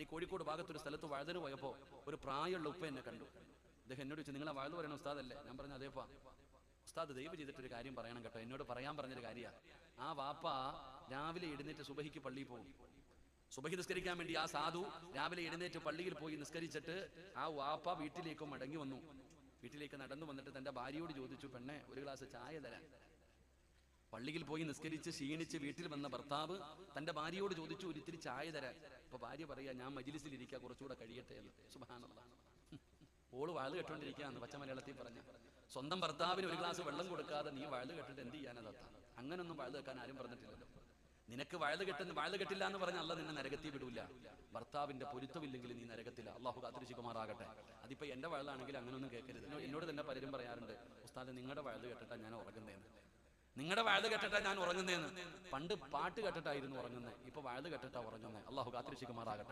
ഇനി കോഴിക്കോട് ഭാഗത്തൊരു സ്ഥലത്ത് വഴുതിന് പോയപ്പോൾ ഒരു പ്രായമുള്ള ഉപ്പ എന്നെ കണ്ടു. അദ്ദേഹം എന്നോട് ചോദിച്ചു, നിങ്ങളെ വഴുത് പറയണ ഉസ്താദല്ലേ? ഞാൻ പറഞ്ഞു അതേപ്പാ. ഉസ്താദ് ദയവ് ചെയ്തിട്ടൊരു കാര്യം പറയണം കേട്ടോ, എന്നോട് പറയാൻ പറഞ്ഞൊരു കാര്യമാണ്. ആ വാപ്പ രാവിലെ എഴുന്നേറ്റ് സുബഹിക്ക് പള്ളിയിൽ പോകും. സുബഹി നിസ്കരിക്കാൻ വേണ്ടി ആ സാധു രാവിലെ എഴുന്നേറ്റ് പള്ളിയിൽ പോയി നിസ്കരിച്ചിട്ട് ആ വാപ്പ വീട്ടിലേക്ക് മടങ്ങി വന്നു. വീട്ടിലേക്ക് നടന്നു വന്നിട്ട് തന്റെ ഭാര്യയോട് ചോദിച്ചു, പെണ്ണെ ഒരു ഗ്ലാസ് ചായ തരാൻ. പള്ളിയിൽ പോയി നിസ്കരിച്ച് ക്ഷീണിച്ച് വീട്ടിൽ വന്ന ഭർത്താവ് തന്റെ ഭാര്യയോട് ചോദിച്ചു, ഒരിത്തിരി ചായ തരാൻ. അപ്പൊ ഭാര്യ പറയാ, ഞാൻ മജ്ലിസിൽ ഇരിക്കുക, കുറച്ചുകൂടെ കഴിയട്ടെ എന്ന്. സുബ്ഹാനല്ലാഹ്. ഓള് വാഴ് കെട്ടോണ്ടിരിക്കുകയെന്ന് പച്ച മലയാളത്തിൽ പറഞ്ഞ. സ്വന്തം ഭർത്താവിന് ഒരു ഗ്ലാസ് വെള്ളം കൊടുക്കാതെ നീ വാഴ് കെട്ടിട്ട് എന്ത് ചെയ്യാനതാ? അങ്ങനൊന്നും വാഴ് വെക്കാൻ ആരും പറഞ്ഞിട്ടില്ലല്ലോ. നിനക്ക് വാഴ് കെട്ടില്ല എന്ന് പറഞ്ഞ അല്ല നിന്നെ നരകത്തിൽ വിടൂല. ഭർത്താവിന്റെ പൊരുത്തമില്ലെങ്കിൽ നീ നരകത്തില്ല. അള്ളാഹു കാത്തിരക്ഷിക്കുമാറാകട്ടെ. അതിപ്പോ എന്റെ വാഴാണെങ്കിൽ അങ്ങനൊന്നും കേൾക്കരുത്. എന്നോട് തന്നെ പലരും പറയാറുണ്ട്, ഉസ്താദ് നിങ്ങളുടെ വാഴ് കെട്ടിട്ടാ ഞാൻ ഉറങ്ങുന്നതെന്ന്. നിങ്ങളുടെ വാഴ് കെട്ടിട്ടാ ഞാൻ ഉറങ്ങുന്നതെന്ന്. പണ്ട് പാട്ട് കെട്ടിട്ടായിരുന്നു ഉറങ്ങുന്നത്, ഇപ്പൊ വാഴ് കെട്ടിട്ടാ ഉറങ്ങുന്നത്. അള്ളാഹു കാത്തിരക്ഷിക്കുമാറാകട്ടെ.